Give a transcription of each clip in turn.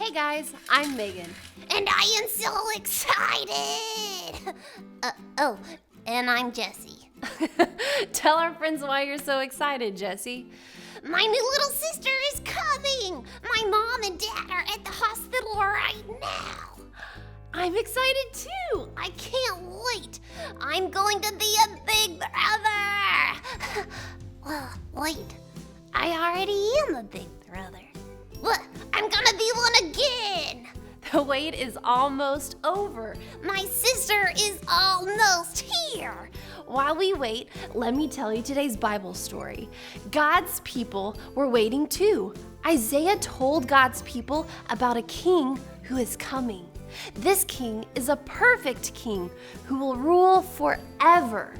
Hey guys, I'm Megan. And I am so excited! And I'm Jessie. Tell our friends why you're so excited, Jessie. My new little sister is coming! My mom and dad are at the hospital right now. I'm excited too. I can't wait. I'm going to be a big brother. Well, wait. I already am a big brother. What? I'm gonna be one again. The wait is almost over. My sister is almost here. While we wait, let me tell you today's Bible story. God's people were waiting too. Isaiah told God's people about a king who is coming. This king is a perfect king who will rule forever.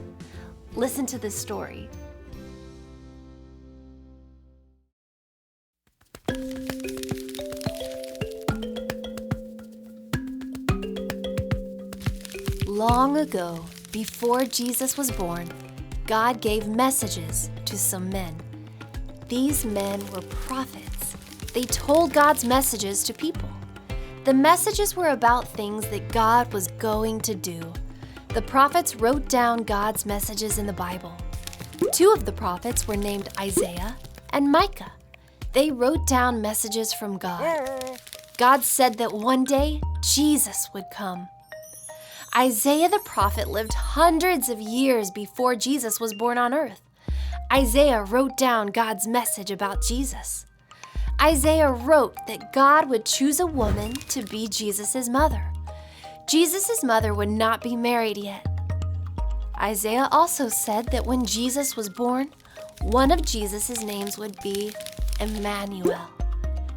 Listen to this story. Long ago, before Jesus was born, God gave messages to some men. These men were prophets. They told God's messages to people. The messages were about things that God was going to do. The prophets wrote down God's messages in the Bible. Two of the prophets were named Isaiah and Micah. They wrote down messages from God. God said that one day Jesus would come. Isaiah the prophet lived hundreds of years before Jesus was born on earth. Isaiah wrote down God's message about Jesus. Isaiah wrote that God would choose a woman to be Jesus' mother. Jesus' mother would not be married yet. Isaiah also said that when Jesus was born, one of Jesus' names would be Emmanuel.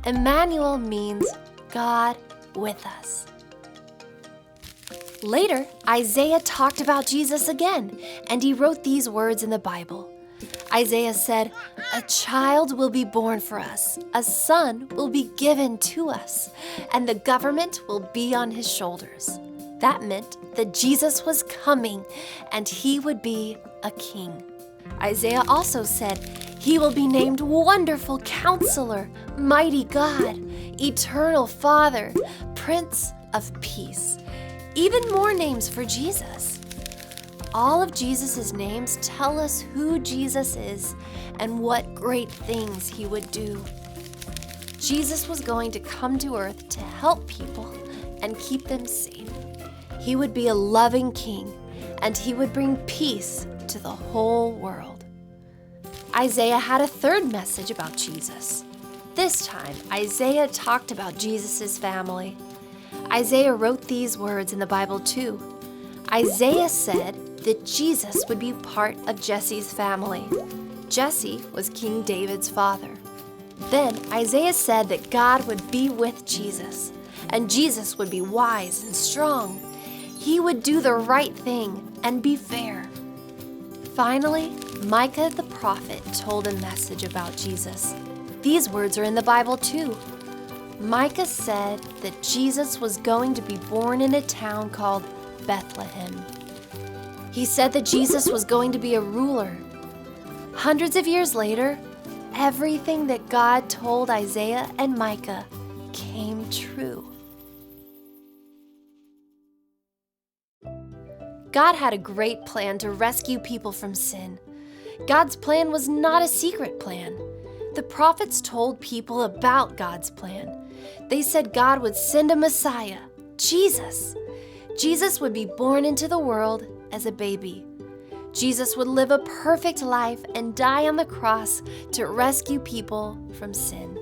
Emmanuel means God with us. Later, Isaiah talked about Jesus again, and he wrote these words in the Bible. Isaiah said, "A child will be born for us, a son will be given to us, and the government will be on his shoulders." That meant that Jesus was coming, and he would be a king. Isaiah also said, "He will be named Wonderful Counselor, Mighty God, Eternal Father, Prince of Peace." Even more names for Jesus. All of Jesus' names tell us who Jesus is and what great things he would do. Jesus was going to come to earth to help people and keep them safe. He would be a loving king, and he would bring peace to the whole world. Isaiah had a third message about Jesus. This time, Isaiah talked about Jesus' family. Isaiah wrote these words in the Bible too. Isaiah said that Jesus would be part of Jesse's family. Jesse was King David's father. Then Isaiah said that God would be with Jesus, and Jesus would be wise and strong. He would do the right thing and be fair. Finally, Micah the prophet told a message about Jesus. These words are in the Bible too. Micah said that Jesus was going to be born in a town called Bethlehem. He said that Jesus was going to be a ruler. Hundreds of years later, everything that God told Isaiah and Micah came true. God had a great plan to rescue people from sin. God's plan was not a secret plan. The prophets told people about God's plan. They said God would send a Messiah, Jesus. Jesus would be born into the world as a baby. Jesus would live a perfect life and die on the cross to rescue people from sin.